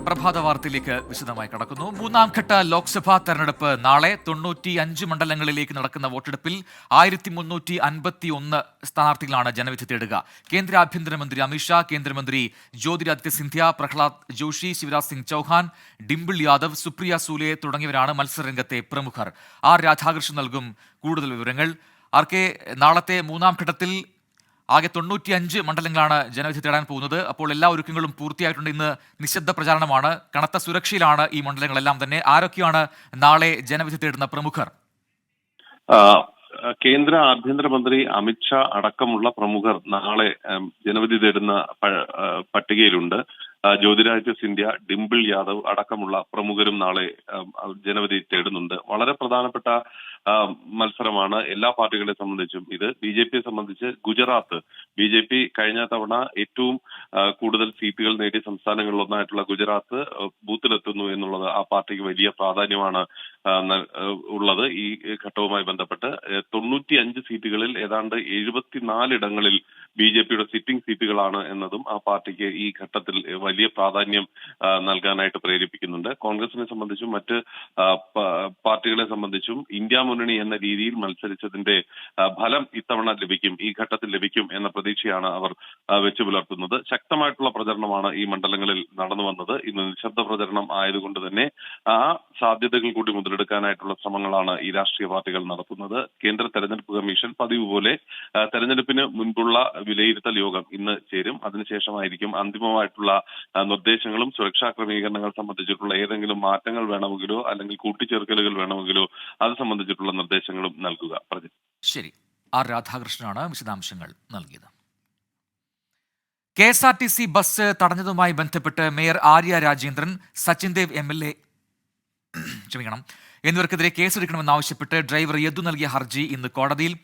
പ്രഭാത വാർത്തയിലേക്ക് വിശദമായി കടക്കുന്നു. മൂന്നാം ഘട്ട ലോക്സഭാ തെരഞ്ഞെടുപ്പ് നാളെ. 95 മണ്ഡലങ്ങളിലേക്ക് നടക്കുന്ന വോട്ടെടുപ്പിൽ 1351 സ്ഥാനാർത്ഥികളാണ് ജനവിധി തേടുക. കേന്ദ്ര ആഭ്യന്തരമന്ത്രി അമിത്ഷാ, കേന്ദ്രമന്ത്രി ജ്യോതിരാദിത്യ സിന്ധ്യ, പ്രഹ്ലാദ് ജോഷി, ശിവരാജ് സിംഗ് ചൌഹാൻ, ഡിംപിൾ യാദവ്, സുപ്രിയ സൂലെ തുടങ്ങിയവരാണ് മത്സരരംഗത്തെ പ്രമുഖർ. ആർ രാധാകൃഷ്ണൻ നൽകും കൂടുതൽ വിവരങ്ങൾ. ആർ കെ, നാളത്തെ മൂന്നാം ഘട്ടത്തിൽ ആകെ 95 മണ്ഡലങ്ങളാണ് ജനവിധി തേടാൻ പോകുന്നത്. അപ്പോൾ എല്ലാ ഒരുക്കങ്ങളും പൂർത്തിയായിട്ടുണ്ട്. ഇന്ന് നിശബ്ദ പ്രചാരണമാണ്. കനത്ത സുരക്ഷയിലാണ് ഈ മണ്ഡലങ്ങളെല്ലാം തന്നെ. ആരൊക്കെയാണ് നാളെ ജനവിധി തേടുന്ന പ്രമുഖർ? കേന്ദ്ര ആഭ്യന്തരമന്ത്രി അമിത്ഷാ അടക്കമുള്ള പ്രമുഖർ നാളെ ജനവിധി തേടുന്ന പട്ടികയിലുണ്ട്. ജ്യോതിരാദിത്യ സിന്ധ്യ, ഡിംപിൾ യാദവ് അടക്കമുള്ള പ്രമുഖരും നാളെ ജനവിധി തേടുന്നുണ്ട്. വളരെ പ്രധാനപ്പെട്ട മത്സരമാണ് എല്ലാ പാർട്ടികളെ സംബന്ധിച്ചും. ഇത് BJP യെ സംബന്ധിച്ച് ഗുജറാത്ത്, BJP കഴിഞ്ഞ തവണ ഏറ്റവും കൂടുതൽ സീറ്റുകൾ നേടിയ സംസ്ഥാനങ്ങളിലൊന്നായിട്ടുള്ള ഗുജറാത്ത് ബൂത്തിലെത്തുന്നു എന്നുള്ളത് ആ പാർട്ടിക്ക് വലിയ പ്രാധാന്യമാണ് ഉള്ളത്. ഈ ഘട്ടവുമായി ബന്ധപ്പെട്ട് 95 സീറ്റുകളിൽ ഏതാണ്ട് 74 ഇടങ്ങളിൽ BJPയുടെ സിറ്റിംഗ് സീറ്റുകളാണ് എന്നതും ആ പാർട്ടിക്ക് ഈ ഘട്ടത്തിൽ വലിയ പ്രാധാന്യം നൽകാനായിട്ട് പ്രേരിപ്പിക്കുന്നുണ്ട്. കോൺഗ്രസിനെ സംബന്ധിച്ചും മറ്റ് പാർട്ടികളെ സംബന്ധിച്ചും ഇന്ത്യ മുന്നണി എന്ന രീതിയിൽ മത്സരിച്ചതിന്റെ ഫലം ഇത്തവണ ലഭിക്കും, ഈ ഘട്ടത്തിൽ ലഭിക്കും എന്ന പ്രതീക്ഷയാണ് അവർ വെച്ചു പുലർത്തുന്നത്. ശക്തമായിട്ടുള്ള പ്രചരണമാണ് ഈ മണ്ഡലങ്ങളിൽ നടന്നു വന്നത്. ഇന്ന് നിശബ്ദ പ്രചരണം ആയതുകൊണ്ട് തന്നെ ആ സാധ്യതകൾ കൂടി മുതലെടുക്കാനായിട്ടുള്ള ശ്രമങ്ങളാണ് ഈ രാഷ്ട്രീയ പാർട്ടികൾ നടത്തുന്നത്. കേന്ദ്ര തെരഞ്ഞെടുപ്പ് കമ്മീഷൻ പതിവ് പോലെ തെരഞ്ഞെടുപ്പിന് മുൻപുള്ള വിലയിരുത്തൽ യോഗം ഇന്ന് ചേരും. അതിനുശേഷമായിരിക്കും അന്തിമമായിട്ടുള്ള നിർദ്ദേശങ്ങളും സുരക്ഷാ ക്രമീകരണങ്ങൾ സംബന്ധിച്ചിട്ടുള്ള ഏതെങ്കിലും മാറ്റങ്ങൾ വേണമെങ്കിലോ അല്ലെങ്കിൽ കൂട്ടിച്ചേർക്കലുകൾ വേണമെങ്കിലോ അത് സംബന്ധിച്ചിട്ടുള്ള നിർദ്ദേശങ്ങളും നൽകുക. ശരി, ആർ രാധാകൃഷ്ണനാണ് വിശദാംശങ്ങൾ നൽകിയത്. KSRTC ബസ് തടഞ്ഞതുമായി ബന്ധപ്പെട്ട് മേയർ ആര്യ രാജേന്ദ്രൻ, സച്ചിൻ ദേവ് MLA എന്നിവർക്കെതിരെ കേസെടുക്കണമെന്നാവശ്യപ്പെട്ട് ഡ്രൈവർ യദു നൽകിയ ഹർജി ഇന്ന് കോടതിയിൽ.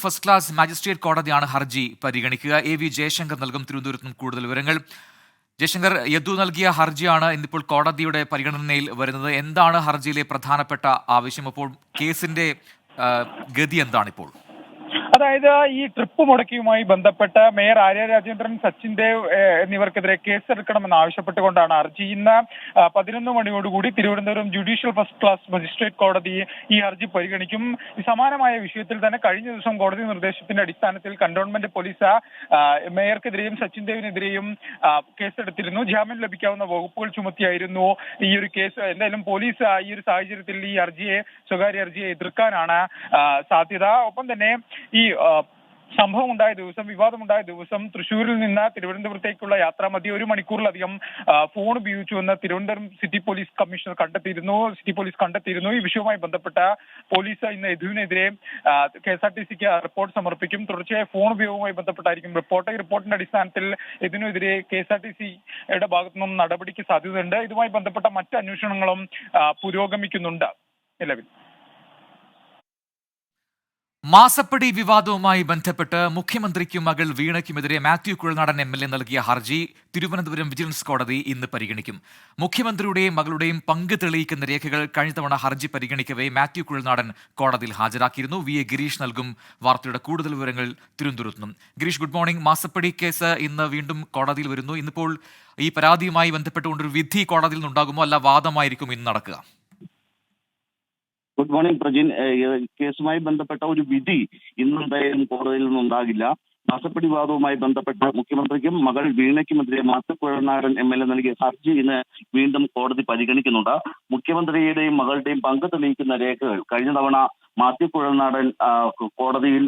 ഫസ്റ്റ് ക്ലാസ് മാജിസ്ട്രേറ്റ് കോടതിയാണ് ഹർജി പരിഗണിക്കുക. AV ജയശങ്കർ നൽകും തിരുവനന്തപുരത്ത് നിന്നും കൂടുതൽ വിവരങ്ങൾ. ജയശങ്കർ, യദു നൽകിയ ഹർജിയാണ് ഇന്നിപ്പോൾ കോടതിയുടെ പരിഗണനയിൽ വരുന്നത്. എന്താണ് ഹർജിയിലെ പ്രധാനപ്പെട്ട ആവശ്യം? അപ്പോൾ കേസിന്റെ ഗതി എന്താണിപ്പോൾ? അതായത് ഈ ട്രിപ്പ് മുടക്കിയുമായി ബന്ധപ്പെട്ട് മേയർ ആര്യ രാജേന്ദ്രൻ, സച്ചിൻ ദേവ് എന്നിവർക്കെതിരെ കേസെടുക്കണമെന്ന് ആവശ്യപ്പെട്ടുകൊണ്ടാണ് ഹർജി. ഇന്ന് 11 മണിയോടുകൂടി Thiruvananthapuram judicial first class magistrate കോടതി ഈ ഹർജി പരിഗണിക്കും. ഈ സമാനമായ വിഷയത്തിൽ തന്നെ കഴിഞ്ഞ ദിവസം കോടതി നിർദ്ദേശത്തിന്റെ അടിസ്ഥാനത്തിൽ കന്റോൺമെന്റ് പോലീസ് മേയർക്കെതിരെയും സച്ചിൻ ദേവിനെതിരെയും കേസെടുത്തിരുന്നു. ജാമ്യം ലഭിക്കാവുന്ന വകുപ്പുകൾ ചുമത്തിയായിരുന്നു ഈ ഒരു കേസ്. എന്തായാലും പോലീസ് ഈ ഒരു സാഹചര്യത്തിൽ ഈ സ്വകാര്യ ഹർജിയെ എതിർക്കാനാണ് സാധ്യത. ഒപ്പം തന്നെ ഈ സംഭവമുണ്ടായ ദിവസം, വിവാദമുണ്ടായ ദിവസം തൃശ്ശൂരിൽ നിന്ന് തിരുവനന്തപുരത്തേക്കുള്ള യാത്രാമധ്യേ 1 മണിക്കൂറിലധികം ഫോൺ ഉപയോഗിച്ചുവെന്ന് തിരുവനന്തപുരം സിറ്റി പോലീസ് കണ്ടെത്തിയിരുന്നു. ഈ വിഷയവുമായി ബന്ധപ്പെട്ട പോലീസ് ഇന്ന് യദുവിനെതിരെ KSRTCക്ക് റിപ്പോർട്ട് സമർപ്പിക്കും. തുടർച്ചയായ ഫോൺ ഉപയോഗവുമായി ബന്ധപ്പെട്ടായിരിക്കും റിപ്പോർട്ട്. ഈ റിപ്പോർട്ടിന്റെ അടിസ്ഥാനത്തിൽ ഇതിനെതിരെ KSRTCയുടെ ഭാഗത്തു നിന്നും നടപടിക്ക് സാധ്യതയുണ്ട്. ഇതുമായി ബന്ധപ്പെട്ട മറ്റ് അന്വേഷണങ്ങളും പുരോഗമിക്കുന്നുണ്ട് നിലവിൽ. മാസപ്പടി വിവാദവുമായി ബന്ധപ്പെട്ട് മുഖ്യമന്ത്രിക്കും മകൾ വീണയ്ക്കുമെതിരെ മാത്യു കുഴൽനാടൻ MLA നൽകിയ ഹർജി തിരുവനന്തപുരം വിജിലൻസ് കോടതി ഇന്ന് പരിഗണിക്കും. മുഖ്യമന്ത്രിയുടെയും മകളുടെയും പങ്ക് തെളിയിക്കുന്ന രേഖകൾ കഴിഞ്ഞ തവണ ഹർജി പരിഗണിക്കവേ മാത്യു കുഴൽനാടൻ കോടതിയിൽ ഹാജരാക്കിയിരുന്നു. VA ഗിരീഷ് നൽകും വാർത്തയുടെ കൂടുതൽ വിവരങ്ങൾ തിരുവനന്തപുരത്ത് നിന്നും. Girish, good morning. മാസപ്പടി കേസ് ഇന്ന് വീണ്ടും കോടതിയിൽ വരുന്നു. ഇന്നിപ്പോൾ ഈ പരാതിയുമായി ബന്ധപ്പെട്ടുകൊണ്ടൊരു വിധി കോടതിയിൽ നിന്നുണ്ടാകുമോ, അല്ല വാദമായിരിക്കും ഇന്ന് നടക്കുക? Good morning Prajin. കേസുമായി ബന്ധപ്പെട്ട ഒരു വിധി ഇന്നെന്തായാലും കോടതിയിൽ നിന്നുണ്ടാകില്ല. മാസപ്പടി വിവാദവുമായി ബന്ധപ്പെട്ട് മുഖ്യമന്ത്രിക്കും മകൾ വീണയ്ക്കുമെതിരെ മാത്യു കുഴൽനാടൻ MLA നൽകിയ ഹർജി ഇന്ന് വീണ്ടും കോടതി പരിഗണിക്കുന്നുണ്ട്. മുഖ്യമന്ത്രിയുടെയും മകളുടെയും പങ്ക് തെളിയിക്കുന്ന രേഖകൾ കഴിഞ്ഞ തവണ മാത്യു കുഴൽനാടൻ കോടതിയിൽ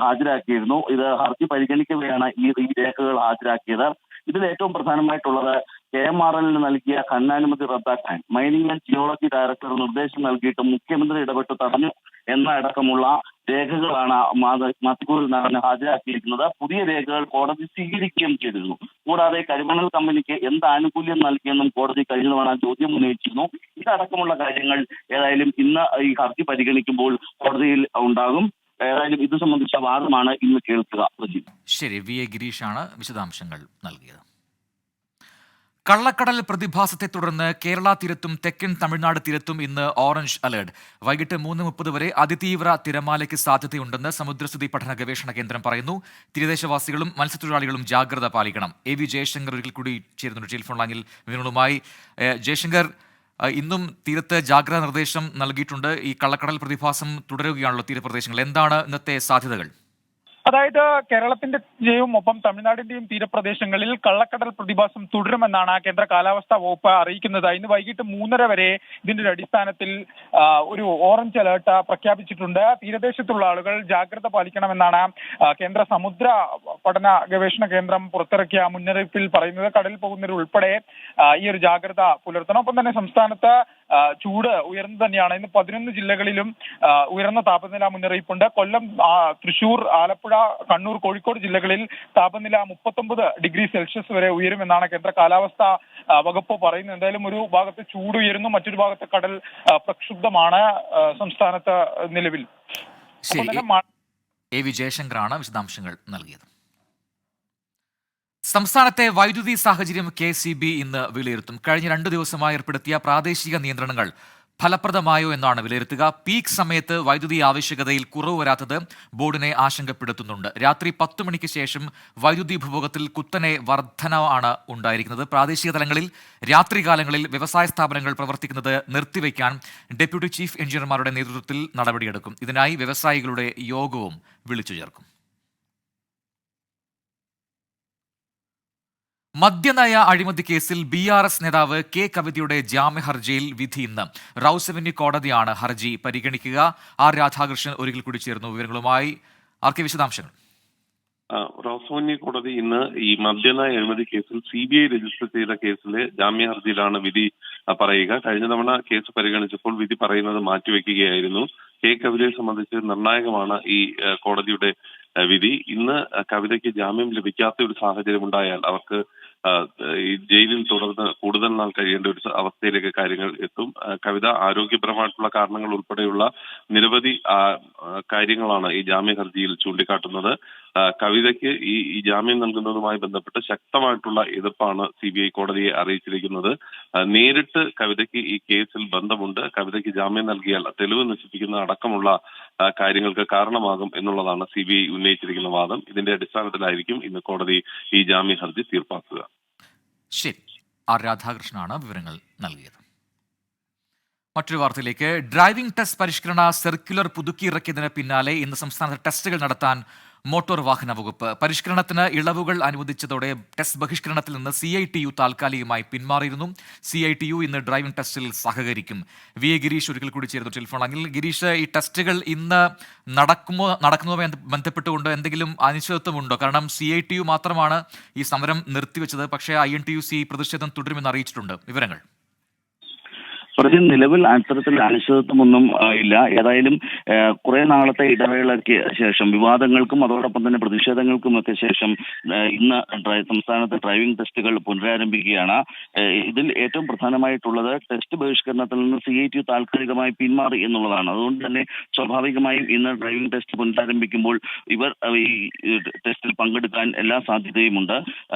ഹാജരാക്കിയിരുന്നു. ഇത് ഹർജി പരിഗണിക്കവെയാണ് ഈ രേഖകൾ ഹാജരാക്കിയത്. ഇതിൽ ഏറ്റവും പ്രധാനമായിട്ടുള്ളത് KMRL നൽകിയ ഖനനാനുമതി റദ്ദാക്കാൻ മൈനിങ് ആൻഡ് ജിയോളജി ഡയറക്ടർ നിർദ്ദേശം നൽകിയിട്ട് മുഖ്യമന്ത്രി ഇടപെട്ട് തടഞ്ഞു എന്ന അടക്കമുള്ള രേഖകളാണ് മാത്യു കുഴൽനാടൻ ഹാജരാക്കിയിരിക്കുന്നത്. പുതിയ രേഖകൾ കോടതി സ്വീകരിക്കുകയും ചെയ്തിരുന്നു. കൂടാതെ കരിമണൽ കമ്പനിക്ക് എന്ത് ആനുകൂല്യം നൽകിയെന്നും കോടതി കഴിഞ്ഞ തവണ ചോദ്യം ഉന്നയിച്ചിരുന്നു. ഇതടക്കമുള്ള കാര്യങ്ങൾ ഏതായാലും ഇന്ന് ഈ ഹർജി പരിഗണിക്കുമ്പോൾ കോടതിയിൽ ഉണ്ടാകും. ഏതായാലും ഇത് സംബന്ധിച്ച വാദമാണ് ഇന്ന് കേൾക്കുക. ശരി, VA ഗിരീഷാണ് വിശദാംശങ്ങൾ നൽകിയത്. കള്ളക്കടൽ പ്രതിഭാസത്തെ തുടർന്ന് കേരള തീരത്തും തെക്കൻ തമിഴ്നാട് തീരത്തും ഇന്ന് ഓറഞ്ച് അലർട്ട്. വൈകിട്ട് 3:30 വരെ അതിതീവ്ര തിരമാലയ്ക്ക് സാധ്യതയുണ്ടെന്ന് സമുദ്രസ്ഥിതി പഠന ഗവേഷണ കേന്ദ്രം പറയുന്നു. തീരദേശവാസികളും മത്സ്യത്തൊഴിലാളികളും ജാഗ്രത പാലിക്കണം. AV ജയശങ്കർ ഒരിക്കൽ കൂടി ചേരുന്നുണ്ട് ടെലിഫോൺ ലൈനിൽ വിവരങ്ങളുമായി. ജയശങ്കർ, ഇന്നും തീരത്ത് ജാഗ്രതാ നിർദ്ദേശം നൽകിയിട്ടുണ്ട്. ഈ കള്ളക്കടൽ പ്രതിഭാസം തുടരുകയാണല്ലോ തീരപ്രദേശങ്ങൾ. എന്താണ് ഇന്നത്തെ സാധ്യതകൾ? അതായത് കേരളത്തിന്റെയും ഒപ്പം തമിഴ്നാടിന്റെയും തീരപ്രദേശങ്ങളിൽ കള്ളക്കടൽ പ്രതിഭാസം തുടരുമെന്നാണ് കേന്ദ്ര കാലാവസ്ഥാ വകുപ്പ് അറിയിക്കുന്നത്. ഇന്ന് വൈകിട്ട് 3:30 വരെ ഇതിന്റെ ഒരു അടിസ്ഥാനത്തിൽ ഒരു ഓറഞ്ച് അലേർട്ട് പ്രഖ്യാപിച്ചിട്ടുണ്ട്. തീരദേശത്തുള്ള ആളുകൾ ജാഗ്രത പാലിക്കണമെന്നാണ് കേന്ദ്ര സമുദ്ര പഠന ഗവേഷണ കേന്ദ്രം പുറത്തിറക്കിയ മുന്നറിയിപ്പിൽ പറയുന്നത്. കടലിൽ പോകുന്നവർ ഉൾപ്പെടെ ഈ ഒരു ജാഗ്രത പുലർത്തണം. ഒപ്പം തന്നെ സംസ്ഥാനത്ത് ചൂട് ഉയർന്നു തന്നെയാണ്. ഇന്ന് 11 ജില്ലകളിലും ഉയർന്ന താപനില മുന്നറിയിപ്പുണ്ട്. കൊല്ലം, തൃശൂർ, ആലപ്പുഴ, കണ്ണൂർ, കോഴിക്കോട് ജില്ലകളിൽ താപനില 39 ഡിഗ്രി സെൽഷ്യസ് വരെ ഉയരുമെന്നാണ് കേന്ദ്ര കാലാവസ്ഥാ വകുപ്പ് പറയുന്നത്. എന്തായാലും ഒരു ഭാഗത്ത് ചൂട് ഉയരുന്നു, മറ്റൊരു ഭാഗത്ത് കടൽ പ്രക്ഷുബ്ധമാണ് സംസ്ഥാനത്ത് നിലവിൽ. AV ജയശങ്കറാണ് വിശദാംശങ്ങൾ നൽകിയത്. സംസ്ഥാനത്തെ വൈദ്യുതി സാഹചര്യം KCB ഇന്ന് വിലയിരുത്തും. കഴിഞ്ഞ 2 ദിവസമായി ഏർപ്പെടുത്തിയ പ്രാദേശിക നിയന്ത്രണങ്ങൾ ഫലപ്രദമായോ എന്നാണ് വിലയിരുത്തുക. പീക്ക് സമയത്ത് വൈദ്യുതി ആവശ്യകതയിൽ കുറവ് വരാത്തത് ബോർഡിനെ ആശങ്കപ്പെടുത്തുന്നുണ്ട്. രാത്രി 10 മണിക്ക് ശേഷം വൈദ്യുതി ഉപഭോഗത്തിൽ കുത്തനെ വർധനവാണ് ഉണ്ടായിരിക്കുന്നത്. പ്രാദേശിക തലങ്ങളിൽ രാത്രികാലങ്ങളിൽ വ്യവസായ സ്ഥാപനങ്ങൾ പ്രവർത്തിക്കുന്നത് നിർത്തിവെക്കാൻ ഡെപ്യൂട്ടി ചീഫ് എഞ്ചിനീയർമാരുടെ നേതൃത്വത്തിൽ നടപടിയെടുക്കും. ഇതിനായി വ്യവസായികളുടെ യോഗവും വിളിച്ചു ചേർക്കും. മദ്യനയ അഴിമതി കേസിൽ BRS നേതാവ് K കവിതയുടെ ജാമ്യ ഹർജിയിൽ വിധി ഇന്ന്. റൌസ് അവന്യൂ കോടതിയാണ് ഹർജി പരിഗണിക്കുക. R രാധാകൃഷ്ണൻ ഒരിക്കൽ കൂടി ചേർന്നു വിവരങ്ങളുമായി. ആർക്കെ വിശദാംശങ്ങൾ? റൌസ് അവന്യൂ കോടതി ഇന്ന് ഈ മദ്യനയ അഴിമതി കേസിൽ CBI രജിസ്റ്റർ ചെയ്ത കേസിലെ ജാമ്യ ഹർജിയിലാണ് വിധി പറയുക. കഴിഞ്ഞ തവണ കേസ് പരിഗണിച്ചപ്പോൾ വിധി പറയുന്നത് മാറ്റിവെക്കുകയായിരുന്നു. K കവിതയെ സംബന്ധിച്ച് നിർണായകമാണ് ഈ കോടതിയുടെ വിധി. ഇന്ന് കവിതയ്ക്ക് ജാമ്യം ലഭിക്കാത്ത ഒരു സാഹചര്യം ഉണ്ടായാൽ അവർക്ക് ഈ ജയിലിൽ തുടർന്ന് കൂടുതൽ നാൾ കഴിയേണ്ട ഒരു അവസ്ഥയിലേക്ക് കാര്യങ്ങൾ എത്തും. കവിത ആരോഗ്യപരമായിട്ടുള്ള കാരണങ്ങൾ ഉൾപ്പെടെയുള്ള നിരവധി കാര്യങ്ങളാണ് ഈ ജാമ്യ ഹർജിയിൽ ചൂണ്ടിക്കാട്ടുന്നത്. കവിതയ്ക്ക് ഈ ജാമ്യം നൽകുന്നതുമായി ബന്ധപ്പെട്ട് ശക്തമായിട്ടുള്ള എതിർപ്പാണ് CBI കോടതിയെ അറിയിച്ചിരിക്കുന്നത്. നേരിട്ട് കവിതയ്ക്ക് ഈ കേസിൽ ബന്ധമുണ്ട്, കവിതയ്ക്ക് ജാമ്യം നൽകിയാൽ തെളിവ് നശിപ്പിക്കുന്ന അടക്കമുള്ള കാര്യങ്ങൾക്ക് കാരണമാകും എന്നുള്ളതാണ് CBI ഉന്നയിച്ചിരിക്കുന്ന വാദം. ഇതിന്റെ അടിസ്ഥാനത്തിലായിരിക്കും ഇന്ന് കോടതി ഈ ജാമ്യ ഹർജി തീർപ്പാക്കുക. ശരി, R രാധാകൃഷ്ണനാണ് വിവരങ്ങൾ നൽകിയത്. മറ്റൊരു വാർത്തയിലേക്ക്. ഡ്രൈവിംഗ് ടെസ്റ്റ് പരിഷ്കരണ സർക്കുലർ പുതുക്കിയിറക്കിയതിന് പിന്നാലെ ഇന്ന് സംസ്ഥാനത്ത് ടെസ്റ്റുകൾ നടത്താൻ മോട്ടോർ വാഹന വകുപ്പ്. പരിഷ്കരണത്തിന് ഇളവുകൾ അനുവദിച്ചതോടെ ടെസ്റ്റ് ബഹിഷ്കരണത്തിൽ നിന്ന് CITU താൽക്കാലികമായി പിന്മാറിയിരുന്നു. CITU ഇന്ന് ഡ്രൈവിംഗ് ടെസ്റ്റിൽ സഹകരിക്കും. VA ഗിരീഷ് ഒരിക്കൽ കൂടി ചേർന്നു ടെലിഫോൺ ലൈനിൽ. ഗിരീഷ്, ഈ ടെസ്റ്റുകൾ ഇന്ന് നടക്കുന്നതുമായി ബന്ധപ്പെട്ടുകൊണ്ട് എന്തെങ്കിലും അനിശ്ചിതത്വമുണ്ടോ? കാരണം CITU മാത്രമാണ് ഈ സമരം നിർത്തിവെച്ചത്. പക്ഷേ INTUC പ്രതിഷേധം തുടരുമെന്ന് അറിയിച്ചിട്ടുണ്ട്. വിവരങ്ങൾ? നിലവിൽ അത്തരത്തിൽ അനിശ്ചിതത്വമൊന്നും ഇല്ല. ഏതായാലും കുറെ നാളത്തെ ഇടവേളയ്ക്ക് ശേഷം വിവാദങ്ങൾക്കും അതോടൊപ്പം തന്നെ പ്രതിഷേധങ്ങൾക്കുമൊക്കെ ശേഷം ഇന്ന് സംസ്ഥാനത്ത് ഡ്രൈവിംഗ് ടെസ്റ്റുകൾ പുനരാരംഭിക്കുകയാണ്. ഇതിൽ ഏറ്റവും പ്രധാനമായിട്ടുള്ളത് ടെസ്റ്റ് ബഹിഷ്കരണത്തിൽ നിന്ന് CITU താൽക്കാലികമായി പിന്മാറി എന്നുള്ളതാണ്. അതുകൊണ്ട് തന്നെ സ്വാഭാവികമായും ഇന്ന് ഡ്രൈവിംഗ് ടെസ്റ്റ് പുനരാരംഭിക്കുമ്പോൾ ഇവർ ഈ ടെസ്റ്റിൽ പങ്കെടുക്കാൻ എല്ലാ സാധ്യതയുമുണ്ട്.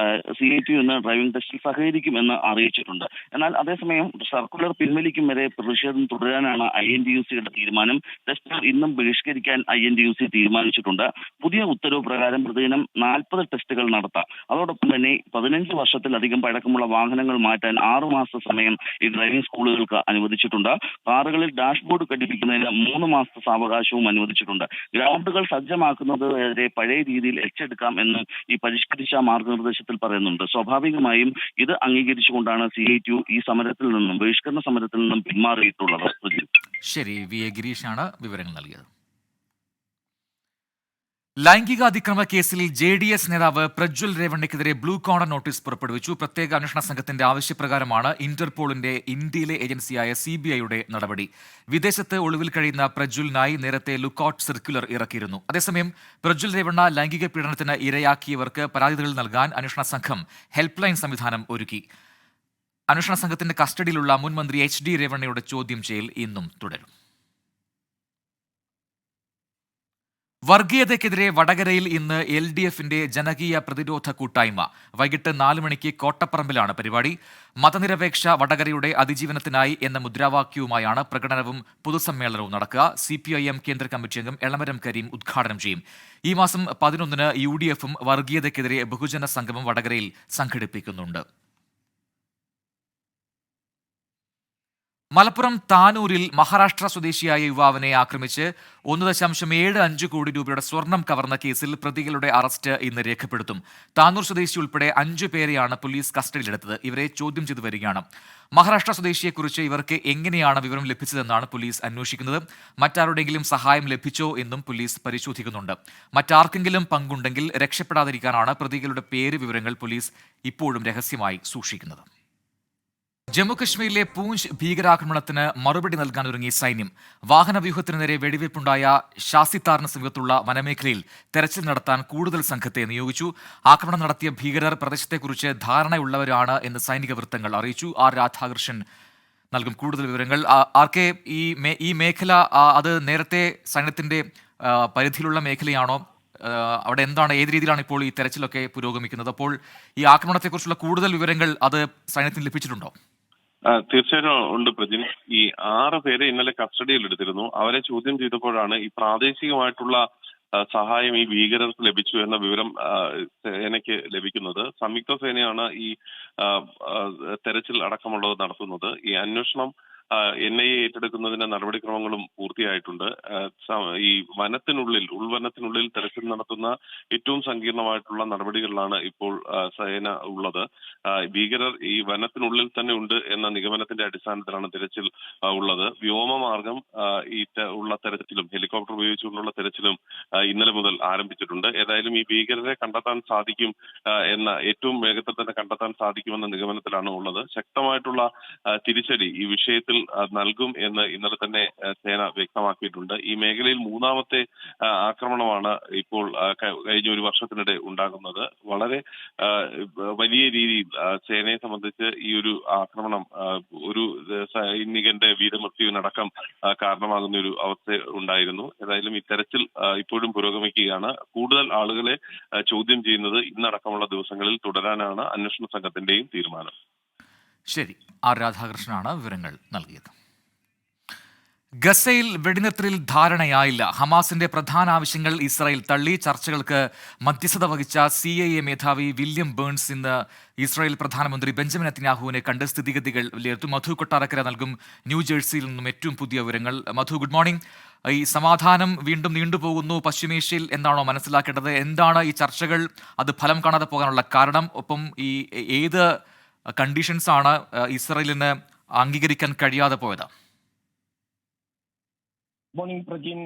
CITU ഇന്ന് ഡ്രൈവിംഗ് ടെസ്റ്റിൽ സഹകരിക്കുമെന്ന് അറിയിച്ചിട്ടുണ്ട്. എന്നാൽ അതേസമയം സർക്കുലർ പിൻവലിക്കും വരെ പ്രതിഷേധം തുടരാനാണ് INTUCയുടെ തീരുമാനം. ടെസ്റ്റുകൾ ഇന്നും ബഹിഷ്കരിക്കാൻ INTUC തീരുമാനിച്ചിട്ടുണ്ട്. പുതിയ ഉത്തരവ് പ്രകാരം പ്രതിദിനം 40 ടെസ്റ്റുകൾ നടത്താം. അതോടൊപ്പം തന്നെ 15 വർഷത്തിലധികം പഴക്കമുള്ള വാഹനങ്ങൾ മാറ്റാൻ 6 മാസ സമയം ഈ ഡ്രൈവിംഗ് സ്കൂളുകൾക്ക് അനുവദിച്ചിട്ടുണ്ട്. കാറുകളിൽ ഡാഷ്ബോർഡ് ഘടിപ്പിക്കുന്നതിന് 3 മാസത്തെ സാവകാശവും അനുവദിച്ചിട്ടുണ്ട്. ഗ്രൗണ്ടുകൾ സജ്ജമാക്കുന്നത് വരെ പഴയ രീതിയിൽ എച്ചെടുക്കാം എന്ന് ഈ പരിഷ്കരിച്ച മാർഗനിർദ്ദേശത്തിൽ പറയുന്നുണ്ട്. സ്വാഭാവികമായും ഇത് അംഗീകരിച്ചുകൊണ്ടാണ് CITU ഈ സമരത്തിൽ നിന്നും ബഹിഷ്കരണ സമരത്തിൽ നിന്നും പിന്മാറിയിട്ടുള്ളത്. ശരി, VA ഗിരീഷാണ് വിവരങ്ങൾ നൽകിയത്. ലൈംഗിക അതിക്രമ കേസിൽ JDS നേതാവ് പ്രജ്വൽ രേവണ്ണയ്ക്കെതിരെ ബ്ലൂ കോർണർ നോട്ടീസ് പുറപ്പെടുവിച്ചു. പ്രത്യേക അന്വേഷണ സംഘത്തിന്റെ ആവശ്യപ്രകാരമാണ് ഇന്റർപോളിന്റെ ഇന്ത്യയിലെ ഏജൻസിയായ CBIയുടെ നടപടി. വിദേശത്ത് ഒളിവിൽ കഴിയുന്ന പ്രജ്വലിനായി നേരത്തെ ലുക്കൌട്ട് സർക്കുലർ ഇറക്കിയിരുന്നു. അതേസമയം പ്രജ്വൽ രേവണ്ണ ലൈംഗിക പീഡനത്തിന് ഇരയാക്കിയവർക്ക് പരാതികൾ നൽകാൻ അന്വേഷണ സംഘം ഹെൽപ്പ് ലൈൻ സംവിധാനം ഒരുക്കി. അന്വേഷണ സംഘത്തിന്റെ കസ്റ്റഡിയിലുള്ള മുൻ മന്ത്രി HD രേവണ്ണയുടെ ചോദ്യം ചെയ്യൽ ഇന്നും തുടരും. വർഗീയതയ്ക്കെതിരെ വടകരയിൽ ഇന്ന് LDFന്റെ ജനകീയ പ്രതിരോധ കൂട്ടായ്മ. വൈകിട്ട് 4 മണിക്ക് കോട്ടപ്പറമ്പിലാണ് പരിപാടി. മതനിരപേക്ഷ വടകരയുടെ അതിജീവനത്തിനായി എന്ന മുദ്രാവാക്യവുമായാണ് പ്രകടനവും പൊതുസമ്മേളനവും നടക്കുക. CPIM കേന്ദ്ര കമ്മിറ്റി അംഗം എളമരം കരീം ഉദ്ഘാടനം ചെയ്യും. ഈ മാസം 11-ന് UDFും വർഗീയതയ്ക്കെതിരെ ബഹുജന സംഗമം വടകരയിൽ സംഘടിപ്പിക്കുന്നുണ്ട്. മലപ്പുറം താനൂരിൽ മഹാരാഷ്ട്ര സ്വദേശിയായ യുവാവിനെ ആക്രമിച്ച് 1.75 കോടി രൂപയുടെ സ്വർണം കവർന്ന കേസിൽ പ്രതികളുടെ അറസ്റ്റ് ഇന്ന് രേഖപ്പെടുത്തും. താനൂർ സ്വദേശി ഉൾപ്പെടെ 5 പേരെയാണ് പോലീസ് കസ്റ്റഡിയിലെടുത്തത്. ഇവരെ ചോദ്യം ചെയ്തു വരികയാണ്. മഹാരാഷ്ട്ര സ്വദേശിയെക്കുറിച്ച് ഇവർക്ക് എങ്ങനെയാണ് വിവരം ലഭിച്ചതെന്നാണ് പോലീസ് അന്വേഷിക്കുന്നത്. മറ്റാരുടെയെങ്കിലും സഹായം ലഭിച്ചോ എന്നും പോലീസ് പരിശോധിക്കുന്നുണ്ട്. മറ്റാർക്കെങ്കിലും പങ്കുണ്ടെങ്കിൽ രക്ഷപ്പെടാതിരിക്കാനാണ് പ്രതികളുടെ പേര് വിവരങ്ങൾ പോലീസ് ഇപ്പോഴും രഹസ്യമായി സൂക്ഷിക്കുന്നത്. ജമ്മുകശ്മീരിലെ പൂഞ്ച് ഭീകരാക്രമണത്തിന് മറുപടി നൽകാനൊരുങ്ങി സൈന്യം. വാഹനവ്യൂഹത്തിനു നേരെ വെടിവയ്പുണ്ടായ ഷാസിത്താറിന് സമീപത്തുള്ള വനമേഖലയിൽ തെരച്ചിൽ നടത്താൻ കൂടുതൽ സംഘത്തെ നിയോഗിച്ചു. ആക്രമണം നടത്തിയ ഭീകരർ പ്രദേശത്തെക്കുറിച്ച് ധാരണയുള്ളവരാണ് എന്ന് സൈനിക വൃത്തങ്ങൾ അറിയിച്ചു. ആർ രാധാകൃഷ്ണൻ നൽകും കൂടുതൽ വിവരങ്ങൾ. ആർക്കെ ഈ മേഖല അത് നേരത്തെ സൈന്യത്തിന്റെ പരിധിയിലുള്ള മേഖലയാണോ? അവിടെ എന്താണ്, ഏത് രീതിയിലാണ് ഇപ്പോൾ ഈ തെരച്ചിലൊക്കെ പുരോഗമിക്കുന്നത്? അപ്പോൾ ഈ ആക്രമണത്തെക്കുറിച്ചുള്ള കൂടുതൽ വിവരങ്ങൾ അത് സൈന്യത്തിന് ലഭിച്ചിട്ടുണ്ടോ? തീർച്ചയായിട്ടും ഉണ്ട് പ്രജിൻ. ഈ 6 പേരെ ഇന്നലെ കസ്റ്റഡിയിൽ എടുത്തിരുന്നു. അവരെ ചോദ്യം ചെയ്തപ്പോഴാണ് ഈ പ്രാദേശികമായിട്ടുള്ള സഹായം ഈ ഭീകരർക്ക് ലഭിച്ചു എന്ന വിവരം സേനയ്ക്ക് ലഭിക്കുന്നത്. സംയുക്ത സേനയാണ് ഈ തെരച്ചിൽ അടക്കമുള്ളത് നടത്തുന്നത്. ഈ അന്വേഷണം NIA ഏറ്റെടുക്കുന്നതിന്റെ നടപടിക്രമങ്ങളും പൂർത്തിയായിട്ടുണ്ട്. ഈ ഉൾവനത്തിനുള്ളിൽ തെരച്ചിൽ നടത്തുന്ന ഏറ്റവും സങ്കീർണമായിട്ടുള്ള നടപടികളിലാണ് ഇപ്പോൾ സേന ഉള്ളത്. ഭീകരർ ഈ വനത്തിനുള്ളിൽ തന്നെ ഉണ്ട് എന്ന നിഗമനത്തിന്റെ അടിസ്ഥാനത്തിലാണ് തെരച്ചിൽ ഉള്ളത്. വ്യോമമാർഗം ഉള്ള തെരച്ചിലും ഹെലികോപ്റ്റർ ഉപയോഗിച്ചുകൊണ്ടുള്ള തെരച്ചിലും ഇന്നലെ മുതൽ ആരംഭിച്ചിട്ടുണ്ട്. ഏതായാലും ഈ ഭീകരരെ കണ്ടെത്താൻ സാധിക്കും എന്ന ഏറ്റവും വേഗത്തിൽ തന്നെ കണ്ടെത്താൻ സാധിക്കുമെന്ന നിഗമനത്തിലാണ് ഉള്ളത്. ശക്തമായിട്ടുള്ള തിരിച്ചടി ഈ വിഷയത്തിൽ നൽകും എന്ന് ഇന്നലെ തന്നെ സേന വ്യക്തമാക്കിയിട്ടുണ്ട്. ഈ മേഖലയിൽ 3ാമത്തെ ആക്രമണമാണ് ഇപ്പോൾ കഴിഞ്ഞ ഒരു വർഷത്തിനിടെ ഉണ്ടാകുന്നത്. വളരെ വലിയ രീതിയിൽ സേനയെ സംബന്ധിച്ച് ഈ ഒരു ആക്രമണം ഒരു സൈനികന്റെ വീരമൃത്യുവിനടക്കം കാരണമാകുന്ന ഒരു അവസ്ഥ ഉണ്ടായിരുന്നു. ഏതായാലും ഈ തെരച്ചിൽ ഇപ്പോഴും പുരോഗമിക്കുകയാണ്. കൂടുതൽ ആളുകളെ ചോദ്യം ചെയ്യുന്നത് ഇന്നടക്കമുള്ള ദിവസങ്ങളിൽ തുടരാനാണ് അന്വേഷണ സംഘത്തിന്റെയും തീരുമാനം. ശരി, ആർ രാധാകൃഷ്ണനാണ് വിവരങ്ങൾ നൽകിയത്. ഗസയിൽ വെടിനിർത്തലിൽ ധാരണയായില്ല. ഹമാസിന്റെ പ്രധാന ആവശ്യങ്ങൾ ഇസ്രായേൽ തള്ളി. ചർച്ചകൾക്ക് മധ്യസ്ഥത വഹിച്ച CIA മേധാവി വില്യം ബേൺസ് ഇന്ന് ഇസ്രായേൽ പ്രധാനമന്ത്രി ബെഞ്ചമിൻ നെതന്യാഹുവിനെ കണ്ട് സ്ഥിതിഗതികൾ വിലയിരുത്തും. മധു കൊട്ടാരക്കര നൽകും ന്യൂജേഴ്സിയിൽ നിന്നും ഏറ്റവും പുതിയ വിവരങ്ങൾ. മധു, ഗുഡ് മോർണിംഗ്. ഈ സമാധാനം വീണ്ടും നീണ്ടുപോകുന്നു പശ്ചിമേഷ്യയിൽ എന്നാണോ മനസ്സിലാക്കേണ്ടത്? എന്താണ് ഈ ചർച്ചകൾ അത് ഫലം കാണാതെ പോകാനുള്ള കാരണം? ഒപ്പം ഈ ഏത് കണ്ടീഷൻസ് ആണ് ഇസ്രായേലിന് അംഗീകരിക്കാൻ കഴിയാതെ പോയത്? മോർണിംഗ് പ്രജിൻ.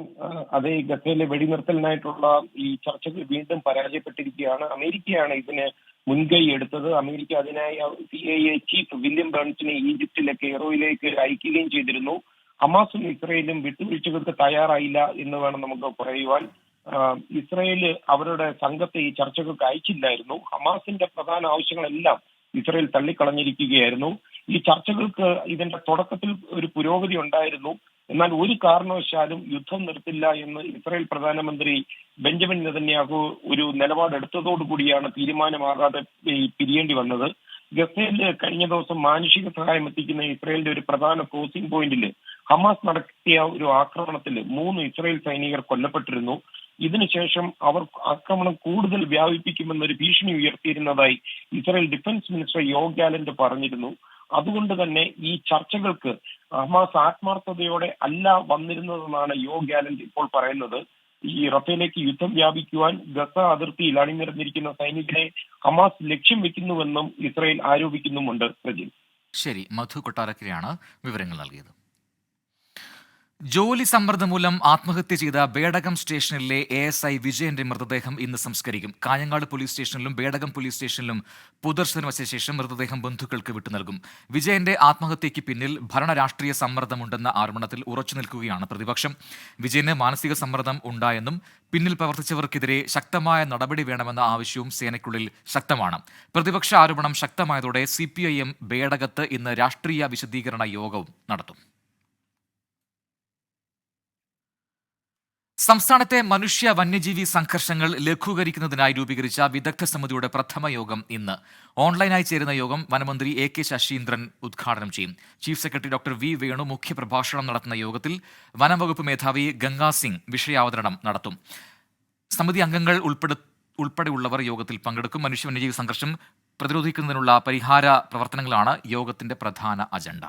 അതേ, ഗസയിലെ വെടിനിർത്തലിനായിട്ടുള്ള ഈ ചർച്ചകൾ വീണ്ടും പരാജയപ്പെട്ടിരിക്കുകയാണ്. അമേരിക്കയാണ് ഇതിന് മുൻകൈ എടുത്തത്. അമേരിക്ക അതിനായി CIA ചീഫ് വില്യം ബേൺസിനെ ഈജിപ്തിലെ കെയ്റോയിലേക്ക് അയക്കുകയും ചെയ്തിരുന്നു. ഹമാസും ഇസ്രയേലും വിട്ടുവീഴ്ചകൾക്ക് തയ്യാറായില്ല എന്ന് വേണം നമുക്ക് പറയുവാൻ. ഇസ്രയേല് അവരുടെ സംഘത്തെ ഈ ചർച്ചകൾക്ക് അയച്ചില്ലായിരുന്നു. ഹമാസിന്റെ പ്രധാന ആവശ്യങ്ങളെല്ലാം ഇസ്രയേൽ തള്ളിക്കളഞ്ഞിരിക്കുകയായിരുന്നു. ഈ ചർച്ചകൾക്ക് ഇതിന്റെ തുടക്കത്തിൽ ഒരു പുരോഗതി ഉണ്ടായിരുന്നു. എന്നാൽ ഒരു കാരണവശാലും യുദ്ധം നിർത്തില്ല എന്ന് ഇസ്രായേൽ പ്രധാനമന്ത്രി ബെഞ്ചമിൻ നെതന്യാഹു ഒരു നിലപാടെടുത്തതോടുകൂടിയാണ് തീരുമാനമാകാതെ പിരിയേണ്ടി വന്നത്. ഗസയിൽ കഴിഞ്ഞ ദിവസം മാനുഷിക സഹായം എത്തിക്കുന്ന ഇസ്രായേലിന്റെ ഒരു പ്രധാന ക്രോസിംഗ് പോയിന്റിൽ ഹമാസ് നടത്തിയ ഒരു ആക്രമണത്തിൽ 3 ഇസ്രായേൽ സൈനികർ കൊല്ലപ്പെട്ടിരുന്നു. ഇതിനുശേഷം അവർ ആക്രമണം കൂടുതൽ വ്യാപിപ്പിക്കുമെന്നൊരു ഭീഷണി ഉയർത്തിയിരുന്നതായി Israel defence minister Yoav Gallant പറഞ്ഞിരുന്നു. അതുകൊണ്ട് തന്നെ ഈ ചർച്ചകൾക്ക് ഹമാസ് ആത്മാർത്ഥതയോടെ അല്ല വന്നിരുന്നതെന്നാണ് യോവ് ഗാലന്റ് ഇപ്പോൾ പറയുന്നത്. ഈ റഫേലേക്ക് യുദ്ധം വ്യാപിക്കുവാൻ ഗസ അതിർത്തിയിൽ അണിനിരന്നിരിക്കുന്ന സൈനികരെ ഹമാസ് ലക്ഷ്യം വെക്കുന്നുവെന്നും ഇസ്രായേൽ ആരോപിക്കുന്നുമുണ്ട്. പ്രജിൻ. ശരി, മധു കൊട്ടാരക്കരയാണ് വിവരങ്ങൾ നൽകിയത്. ജോലി സമ്മർദ്ദം മൂലം ആത്മഹത്യ ചെയ്ത ബേഡകം സ്റ്റേഷനിലെ ASI വിജയന്റെ മൃതദേഹം ഇന്ന് സംസ്കരിക്കും. കാഞ്ഞങ്ങാട് പോലീസ് സ്റ്റേഷനിലും ബേഡകം പോലീസ് സ്റ്റേഷനിലും പൊതുദർശനം വച്ച ശേഷം മൃതദേഹം ബന്ധുക്കൾക്ക് വിട്ടു നൽകും. വിജയന്റെ ആത്മഹത്യയ്ക്ക് പിന്നിൽ ഭരണരാഷ്ട്രീയ സമ്മർദ്ദമുണ്ടെന്ന ആരോപണത്തിൽ ഉറച്ചു നിൽക്കുകയാണ് പ്രതിപക്ഷം. വിജയന് മാനസിക സമ്മർദ്ദം ഉണ്ടായെന്നും പിന്നിൽ പ്രവർത്തിച്ചവർക്കെതിരെ ശക്തമായ നടപടി വേണമെന്ന ആവശ്യവും സേനയ്ക്കുള്ളിൽ ശക്തമാണ്. പ്രതിപക്ഷ ആരോപണം ശക്തമായതോടെ CPIM ബേഡകത്ത് ഇന്ന് രാഷ്ട്രീയ വിശദീകരണ യോഗവും നടത്തും. സംസ്ഥാനത്തെ മനുഷ്യ വന്യജീവി സംഘർഷങ്ങൾ ലഘൂകരിക്കുന്നതിനായി രൂപീകരിച്ച വിദഗ്ധ സമിതിയുടെ പ്രഥമ യോഗം ഇന്ന്. ഓൺലൈനായി ചേരുന്ന യോഗം വനമന്ത്രി AK ശശീന്ദ്രൻ ഉദ്ഘാടനം ചെയ്യും. Chief secretary doctor V Venu മുഖ്യപ്രഭാഷണം നടത്തുന്ന യോഗത്തിൽ വനംവകുപ്പ് മേധാവി ഗംഗാ സിംഗ് വിഷയാവതരണം നടത്തും. സമിതി അംഗങ്ങൾ ഉൾപ്പെടെയുള്ളവർ യോഗത്തിൽ പങ്കെടുക്കും. മനുഷ്യ വന്യജീവി സംഘർഷം പ്രതിരോധിക്കുന്നതിനുള്ള പരിഹാര പ്രവർത്തനങ്ങളാണ് യോഗത്തിന്റെ പ്രധാന അജണ്ട.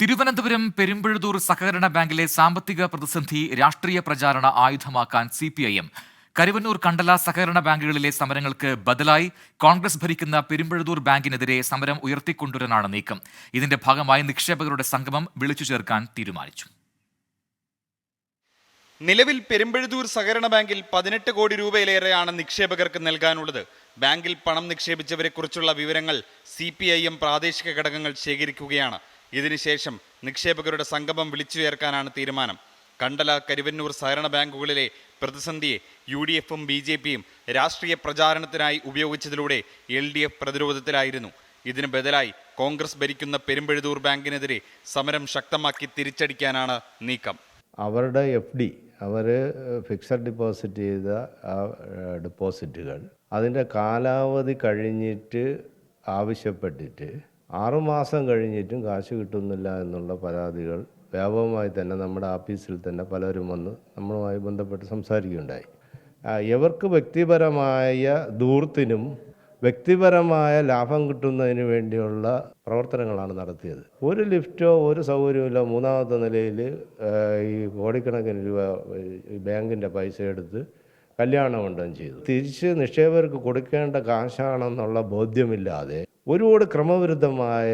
തിരുവനന്തപുരം പെരുമ്പഴുതൂർ സഹകരണ ബാങ്കിലെ സാമ്പത്തിക പ്രതിസന്ധി രാഷ്ട്രീയ പ്രചാരണ ആയുധമാക്കാൻ CPIM. കരുവന്നൂർ കണ്ടല സഹകരണ ബാങ്കുകളിലെ സമരങ്ങൾക്ക് ബദലായി കോൺഗ്രസ് ഭരിക്കുന്ന പെരുമ്പഴുതൂർ ബാങ്കിനെതിരെ സമരം ഉയർത്തിക്കൊണ്ടുവരാനാണ് നീക്കം. ഇതിന്റെ ഭാഗമായി നിക്ഷേപകരുടെ സംഗമം വിളിച്ചു ചേർക്കാൻ തീരുമാനിച്ചു. നിലവിൽ പെരുമ്പഴുതൂർ സഹകരണ ബാങ്കിൽ 18 കോടി രൂപയിലേറെയാണ് നിക്ഷേപകർക്ക് നൽകാനുള്ളത്. ബാങ്കിൽ പണം നിക്ഷേപിച്ചവരെക്കുറിച്ചുള്ള വിവരങ്ങൾ CPIM പ്രാദേശിക ഘടകങ്ങൾ ശേഖരിക്കുകയാണ്. ഇതിനുശേഷം നിക്ഷേപകരുടെ സംഗമം വിളിച്ചു ചേർക്കാനാണ് തീരുമാനം. കണ്ടല കരുവന്നൂർ സഹകരണ ബാങ്കുകളിലെ പ്രതിസന്ധിയെ UDFും BJPയും രാഷ്ട്രീയ പ്രചാരണത്തിനായി ഉപയോഗിച്ചതിലൂടെ LDF പ്രതിരോധത്തിലായിരുന്നു. ഇതിന് ബദലായി കോൺഗ്രസ് ഭരിക്കുന്ന പെരുമ്പഴുതൂർ ബാങ്കിനെതിരെ സമരം ശക്തമാക്കി തിരിച്ചടിക്കാനാണ് നീക്കം. അവരുടെ FD, അവർ ഫിക്സഡ് ഡിപ്പോസിറ്റ് ചെയ്ത ഡിപ്പോസിറ്റുകൾ അതിൻ്റെ കാലാവധി കഴിഞ്ഞിട്ട് ആവശ്യപ്പെട്ടിട്ട് 6 മാസം കഴിഞ്ഞിട്ടും കാശ് കിട്ടുന്നില്ല എന്നുള്ള പരാതികൾ വ്യാപകമായി തന്നെ നമ്മുടെ ഓഫീസിൽ തന്നെ പലരും വന്ന് നമ്മളുമായി ബന്ധപ്പെട്ട് സംസാരിക്കുകയുണ്ടായി. ഇവർക്ക് വ്യക്തിപരമായ ധൂർത്തിനും വ്യക്തിപരമായ ലാഭം കിട്ടുന്നതിന് വേണ്ടിയുള്ള പ്രവർത്തനങ്ങളാണ് നടത്തിയത്. ഒരു ലിഫ്റ്റോ ഒരു സൗകര്യമില്ല. 3ാമത്തെ നിലയിൽ ഈ കോടിക്കണക്കിന് രൂപ ബാങ്കിൻ്റെ പൈസ എടുത്ത് കല്യാണമണ്ഡപം ചെയ്തു. തിരിച്ച് നിക്ഷേപകർക്ക് കൊടുക്കേണ്ട കാശാണെന്നുള്ള ബോധ്യമില്ലാതെ ഒരുപാട് ക്രമവിരുദ്ധമായ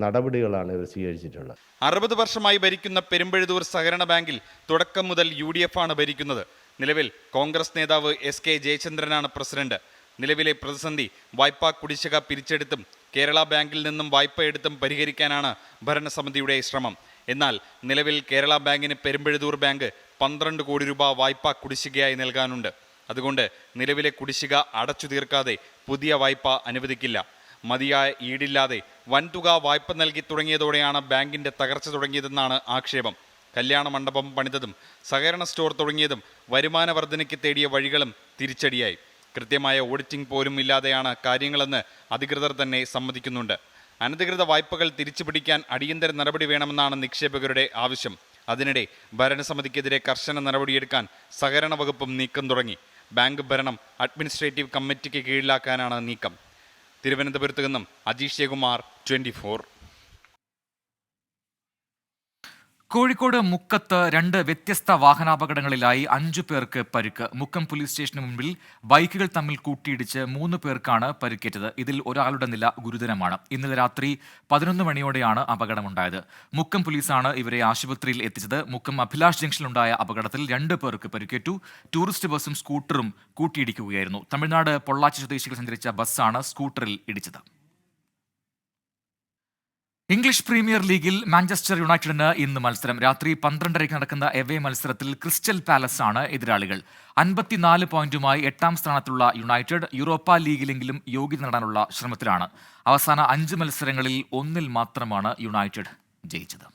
നടപടികളാണ് ഇവർ സ്വീകരിച്ചിട്ടുള്ളത്. 60 വർഷമായി ഭരിക്കുന്ന പെരുമ്പഴുതൂർ സഹകരണ ബാങ്കിൽ തുടക്കം മുതൽ UDF ആണ് ഭരിക്കുന്നത്. നിലവിൽ കോൺഗ്രസ് നേതാവ് SK ജയചന്ദ്രനാണ് പ്രസിഡന്റ്. നിലവിലെ പ്രതിസന്ധി വായ്പാ കുടിശ്ശിക പിരിച്ചെടുത്തും കേരള ബാങ്കിൽ നിന്നും വായ്പ എടുത്തും പരിഹരിക്കാനാണ് ഭരണസമിതിയുടെ ശ്രമം. എന്നാൽ നിലവിൽ കേരള ബാങ്കിന് പെരുമ്പഴുതൂർ ബാങ്ക് 12 കോടി രൂപ വായ്പാ കുടിശ്ശികയായി നൽകാനുണ്ട്. അതുകൊണ്ട് നിലവിലെ കുടിശ്ശിക അടച്ചു തീർക്കാതെ പുതിയ വായ്പ അനുവദിക്കില്ല. മതിയായ ഈടില്ലാതെ വൻതുക വായ്പ നൽകി തുടങ്ങിയതോടെയാണ് ബാങ്കിന്റെ തകർച്ച തുടങ്ങിയതെന്നാണ് ആക്ഷേപം. കല്യാണ മണ്ഡപം പണിതതും സഹകരണ സ്റ്റോർ തുടങ്ങിയതും വരുമാന വർധനയ്ക്ക് തേടിയ വഴികളും തിരിച്ചടിയായി. കൃത്യമായ ഓഡിറ്റിംഗ് പോലും ഇല്ലാതെയാണ് കാര്യങ്ങളെന്ന് അധികൃതർ തന്നെ സമ്മതിക്കുന്നുണ്ട്. അനധികൃത വായ്പകൾ തിരിച്ചുപിടിക്കാൻ അടിയന്തര നടപടി വേണമെന്നാണ് നിക്ഷേപകരുടെ ആവശ്യം. അതിനിടെ ഭരണസമിതിക്കെതിരെ കർശന നടപടിയെടുക്കാൻ സഹകരണ വകുപ്പും നീക്കം തുടങ്ങി. ബാങ്ക് ഭരണം അഡ്മിനിസ്ട്രേറ്റീവ് കമ്മിറ്റിക്ക് കീഴിലാക്കാനാണ് നീക്കം. തിരുവനന്തപുരത്ത് നിന്നും അജീഷ് ജയകുമാർ, 24. കോഴിക്കോട് മുക്കത്ത് 2 വ്യത്യസ്ത വാഹനാപകടങ്ങളിലായി 5 പേർക്ക് പരിക്ക്. മുക്കം പോലീസ് സ്റ്റേഷന് മുൻപിൽ ബൈക്കുകൾ തമ്മിൽ കൂട്ടിയിടിച്ച് 3 പേർക്കാണ് പരിക്കേറ്റത്. ഇതിൽ ഒരാളുടെ നില ഗുരുതരമാണ്. ഇന്നലെ രാത്രി 11 മണിയോടെയാണ് അപകടമുണ്ടായത്. മുക്കം പോലീസാണ് ഇവരെ ആശുപത്രിയിൽ എത്തിച്ചത്. മുക്കം അഭിലാഷ് ജംഗ്ഷനിലുണ്ടായ അപകടത്തിൽ 2 പേർക്ക് പരിക്കേറ്റു. ടൂറിസ്റ്റ് ബസും സ്കൂട്ടറും കൂട്ടിയിടിക്കുകയായിരുന്നു. തമിഴ്നാട് പൊള്ളാച്ചി സ്വദേശികൾ സഞ്ചരിച്ച ബസ്സാണ് സ്കൂട്ടറിൽ ഇടിച്ചത്. ഇംഗ്ലീഷ് പ്രീമിയർ ലീഗിൽ മാഞ്ചസ്റ്റർ യുണൈറ്റഡിന് ഇന്ന് മത്സരം. രാത്രി 12:30 നടക്കുന്ന എവേ മത്സരത്തിൽ ക്രിസ്റ്റൽ പാലസ് ആണ് എതിരാളികൾ. 54 പോയിന്റുമായി 8ാം സ്ഥാനത്തുള്ള യുണൈറ്റഡ് യൂറോപ്പ ലീഗിലെങ്കിലും യോഗ്യത നേടാനുള്ള ശ്രമത്തിലാണ്. അവസാന 5 മത്സരങ്ങളിൽ 1-ൽ മാത്രമാണ് യുണൈറ്റഡ് ജയിച്ചത്.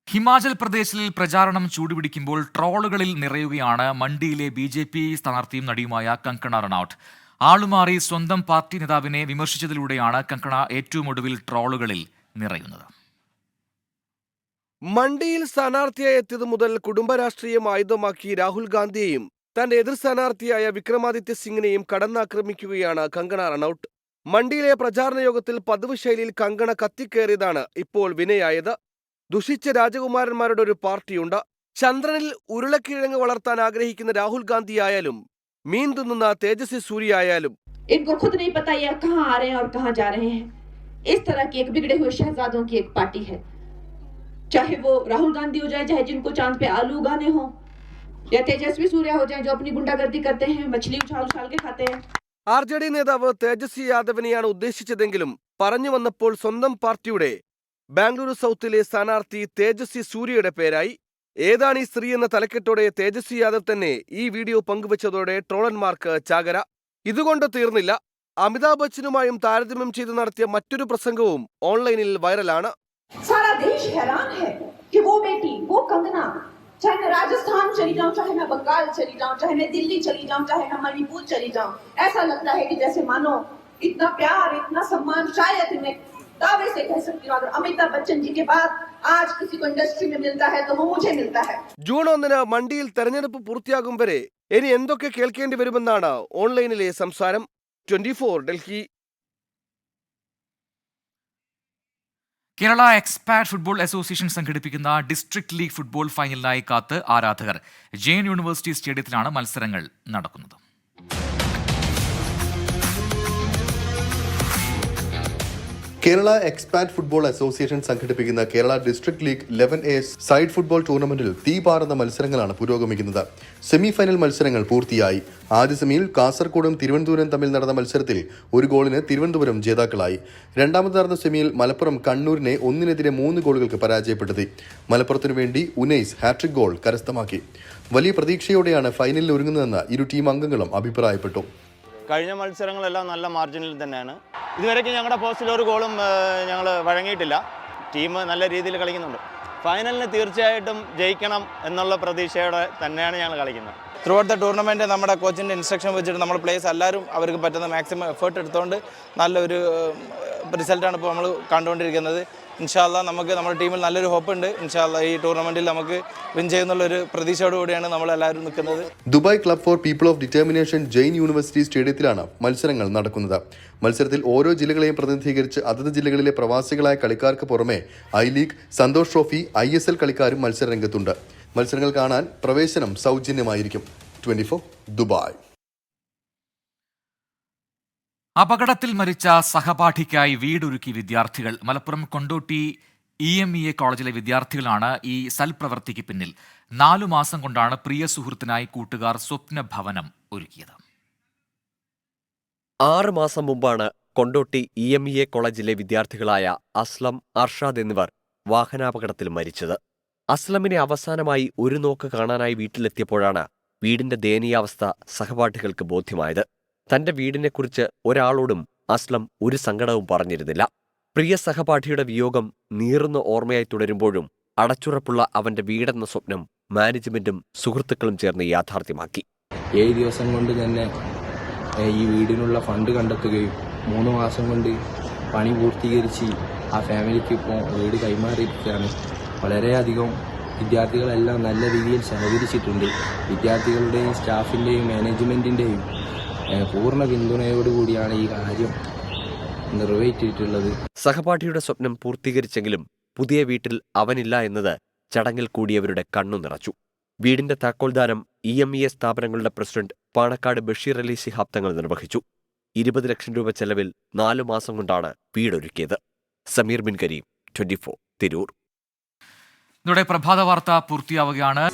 ഹിമാചൽ പ്രദേശിൽ പ്രചാരണം ചൂടുപിടിക്കുമ്പോൾ ട്രോളുകളിൽ നിറയുകയാണ് മണ്ഡിയിലെ BJP സ്ഥാനാർത്ഥിയും നടിയുമായ കങ്കണ റണൌട്ട്. ആളുമാറി സ്വന്തം പാർട്ടി നേതാവിനെ വിമർശിച്ചതിലൂടെയാണ് കങ്കണ ഏറ്റവും ഒടുവിൽ ട്രോളുകളിൽ നിറയുന്നത്. മണ്ഡിയിൽ സ്ഥാനാർത്ഥിയായി എത്തിയതു മുതൽ കുടുംബരാഷ്ട്രീയം ആയുധമാക്കി രാഹുൽ ഗാന്ധിയെയും തന്റെ എതിർ സ്ഥാനാർത്ഥിയായ വിക്രമാദിത്യ സിംഗിനെയും കടന്നാക്രമിക്കുകയാണ് കങ്കണ റണൌട്ട്. മണ്ഡിയിലെ പ്രചാരണ യോഗത്തിൽ പതിവ് ശൈലിയിൽ കങ്കണ കത്തിക്കേറിയതാണ് ഇപ്പോൾ വിനയായത്. ദുഷിച്ച രാജകുമാരന്മാരുടെ ഒരു പാർട്ടിയുണ്ട്. ചന്ദ്രനിൽ ഉരുളക്കിഴങ്ങ് വളർത്താൻ ആഗ്രഹിക്കുന്ന രാഹുൽ ഗാന്ധി ആയാലും മീൻ തിന്നുന്ന തേജസ്വി സൂര്യ ആയാലും इनको खुद नहीं पता ये कहां आ रहे हैं और कहां जा रहे हैं. इस तरह की एक बिगड़े हुए शहजादों की एक पार्टी है. चाहे वो राहुल गांधी हो जाए, चाहे जिनको चांद पे आलू उगाने हो, या तेजस्वी सूर्या हो जाए जो अपनी गुंडागर्दी करते हैं, मछली उछाल के खाते हैं. RJD നേതാവ് തേജസ്വി യാദവിനെയാണ് ഉദ്ദേശിച്ചതെങ്കിലും പറഞ്ഞു വന്നപ്പോൾ സ്വന്തം പാർട്ടിയുടെ ബാംഗ്ലൂരു സൗത്തിലെ സ്ഥാനാർത്ഥി തേജസ്വി സൂര്യയുടെ പേരായി. ഏതാണ് ഈ സ്ത്രീ എന്ന തലക്കെട്ടോടെ തേജസ്വി യാദവ് തന്നെ ഈ വീഡിയോ പങ്കുവച്ചതോടെ ട്രോളന്മാർക്ക് ചാകര. ഇതുകൊണ്ട് തീർന്നില്ല. അമിതാഭ് ബച്ചനുമായും താരതമ്യം ചെയ്ത് നടത്തിയ മറ്റൊരു പ്രസംഗവും ഓൺലൈനിൽ വൈറലാണ്. सारा देश हैरान है कि वो बेटी, वो कंगना, चाहे मैं राजस्थान चली जाऊं, चाहे मैं बंगाल चली जाऊं, चाहे मैं दिल्ली चली जाऊं, चाहे मैं मणिपुर चली जाऊं, ऐसा लगता है कि जैसे मानो इतना प्यार, इतना सम्मान शायद मैं दावे से कह सकती हूँ, अगर अमिताभ बच्चन जी के बाद आज किसी को इंडस्ट्री में मिलता है तो वो मुझे मिलता है. ജൂൺ 1 മണ്ടിയിൽ തെരഞ്ഞെടുപ്പ് പൂർത്തിയാകും വരെ ഇനി എന്തൊക്കെ കേൾക്കേണ്ടി വരുമെന്നാണ് ഓൺലൈനിലെ സംസാരം. 24 Delhi. Kerala expat football association സംഘടിപ്പിക്കുന്ന ഡിസ്ട്രിക്ട് ലീഗ് ഫുട്ബോൾ ഫൈനലിനായി കാത്ത് ആരാധകർ. ജെഎൻ യൂണിവേഴ്സിറ്റി സ്റ്റേഡിയത്തിലാണ് മത്സരങ്ങൾ നടക്കുന്നത്. കേരള എക്സ്പാറ്റ് ഫുട്ബോൾ അസോസിയേഷൻ സംഘടിപ്പിക്കുന്ന Kerala district league 11A side football ടൂർണമെന്റിൽ തീപാറുന്ന മത്സരങ്ങളാണ് പുരോഗമിക്കുന്നത്. സെമി ഫൈനൽ മത്സരങ്ങൾ പൂർത്തിയായി. ആദ്യ സെമിയിൽ കാസർഗോഡും തിരുവനന്തപുരം തമ്മിൽ നടന്ന മത്സരത്തിൽ ഒരു ഗോളിന് തിരുവനന്തപുരം ജേതാക്കളായി. രണ്ടാമത് നടന്ന സെമിയിൽ മലപ്പുറം കണ്ണൂരിനെ 1-നെതിരെ 3 ഗോളുകൾക്ക് പരാജയപ്പെടുത്തി. മലപ്പുറത്തിനു വേണ്ടി ഉനൈസ് ഹാട്രിക് ഗോൾ കരസ്ഥമാക്കി. വലിയ പ്രതീക്ഷയോടെയാണ് ഫൈനലിൽ ഒരുങ്ങുന്നതെന്ന് ഇരു ടീം അംഗങ്ങളും അഭിപ്രായപ്പെട്ടു. കഴിഞ്ഞ മത്സരങ്ങളെല്ലാം നല്ല മാർജിനിൽ തന്നെയാണ്. ഇതുവരെയ്ക്ക് ഞങ്ങളുടെ പോസ്റ്റിൽ ഒരു ഗോളും ഞങ്ങൾ വഴങ്ങിയിട്ടില്ല. ടീം നല്ല രീതിയിൽ കളിക്കുന്നുണ്ട്. ഫൈനലിന് തീർച്ചയായിട്ടും ജയിക്കണം എന്നുള്ള പ്രതീക്ഷയോടെ തന്നെയാണ് ഞങ്ങൾ കളിക്കുന്നത്. ത്രൂ ഔട്ട് ദ ടൂർണമെൻറ്റ് നമ്മുടെ കോച്ചിൻ്റെ ഇൻസ്ട്രക്ഷൻ വെച്ചിട്ട് നമ്മൾ പ്ലേയേഴ്സ് എല്ലാവരും അവർക്ക് പറ്റുന്ന മാക്സിമം എഫേർട്ട് എടുത്തുകൊണ്ട് നല്ലൊരു റിസൾട്ടാണ് ഇപ്പോൾ നമ്മൾ കണ്ടുകൊണ്ടിരിക്കുന്നത്. ഇൻഷാല്ലാ നമുക്ക് നമ്മുടെ ടീമിൽ നല്ലൊരു ഹോപ്പ് ഉണ്ട്. ഇൻഷാല്ലാ ഈ ടൂർണമെന്റിൽ നമുക്ക് വിൻ ചെയ്യുന്നുള്ളൊരു പ്രതീക്ഷയോടുകൂടിയാണ് നമ്മളെല്ലാവരും നിൽക്കുന്നത്. Dubai club for people of determination Jain university സ്റ്റേഡിയത്തിലാണ് മത്സരങ്ങൾ നടക്കുന്നത്. മത്സരത്തിൽ ഓരോ ജില്ലകളെയും പ്രതിനിധീകരിച്ച് അതത് ജില്ലകളിലെ പ്രവാസികളായ കളിക്കാർക്ക് പുറമെ I league, Santosh trophy, ISL കളിക്കാരും മത്സരരംഗത്തുണ്ട്. മത്സരങ്ങൾ കാണാൻ പ്രവേശനം സൗജന്യമായിരിക്കും. 24 ദുബായ്. അപകടത്തിൽ മരിച്ച സഹപാഠിക്കായി വീടൊരുക്കി വിദ്യാർത്ഥികൾ. മലപ്പുറം കൊണ്ടോട്ടി EMEA കോളേജിലെ വിദ്യാർത്ഥികളാണ് ഈ സൽപ്രവൃത്തിക്ക് പിന്നിൽ. 4 മാസം കൊണ്ടാണ് പ്രിയ സുഹൃത്തിനായി കൂട്ടുകാർ സ്വപ്ന ഭവനം ഒരുക്കിയത്. 6 മാസം മുമ്പാണ് കൊണ്ടോട്ടി EMEA കോളേജിലെ വിദ്യാർത്ഥികളായ അസ്ലം, അർഷാദ് എന്നിവർ വാഹനാപകടത്തിൽ മരിച്ചത്. അസ്ലമിനെ അവസാനമായി ഒരു നോക്ക് കാണാനായി വീട്ടിലെത്തിയപ്പോഴാണ് വീടിന്റെ ദയനീയാവസ്ഥ സഹപാഠികൾക്ക് ബോധ്യമായത്. തന്റെ വീടിനെക്കുറിച്ച് ഒരാളോടും അസ്ലം ഒരു സങ്കടവും പറഞ്ഞിരുന്നില്ല. പ്രിയ സഹപാഠിയുടെ വിയോഗം നീറുന്ന ഓർമ്മയായി തുടരുമ്പോഴും അടച്ചുറപ്പുള്ള അവന്റെ വീടെന്ന സ്വപ്നം മാനേജ്മെന്റും സുഹൃത്തുക്കളും ചേർന്ന് യാഥാർത്ഥ്യമാക്കി. 7 ദിവസം കൊണ്ട് തന്നെ ഈ വീടിനുള്ള ഫണ്ട് കണ്ടെത്തുകയും 3 മാസം കൊണ്ട് പണി പൂർത്തീകരിച്ച് ആ ഫാമിലിക്ക് ഇപ്പോൾ വീട് കൈമാറിയിരിക്കുകയാണ്. വളരെയധികം വിദ്യാർത്ഥികളെല്ലാം നല്ല രീതിയിൽ സഹകരിച്ചിട്ടുണ്ട്. വിദ്യാർത്ഥികളുടെയും സ്റ്റാഫിൻ്റെയും മാനേജ്മെൻറ്റിൻ്റെയും പൂർണ്ണ പിന്തുണയോടുകൂടിയാണ് ഈ കാര്യം നിർവഹിച്ചിട്ടുള്ളത്. സഹപാഠിയുടെ സ്വപ്നം പൂർത്തീകരിച്ചെങ്കിലും പുതിയ വീട്ടിൽ അവനില്ല എന്നത് ചടങ്ങിൽ കൂടിയവരുടെ കണ്ണു നിറച്ചു. വീടിന്റെ താക്കോൽദാനം EMEA സ്ഥാപനങ്ങളുടെ പ്രസിഡന്റ് പാണക്കാട് ബഷീർ അലി ശിഹാബ് തങ്ങൾ നിർവഹിച്ചു. 20 ലക്ഷം രൂപ ചെലവിൽ 4 മാസം കൊണ്ടാണ് വീടൊരുക്കിയത്. സമീർ ബിൻ കരീം, 24 തിരൂർ. ഇതോടെ പ്രഭാത വാർത്ത പൂർത്തിയാവുകയാണ്.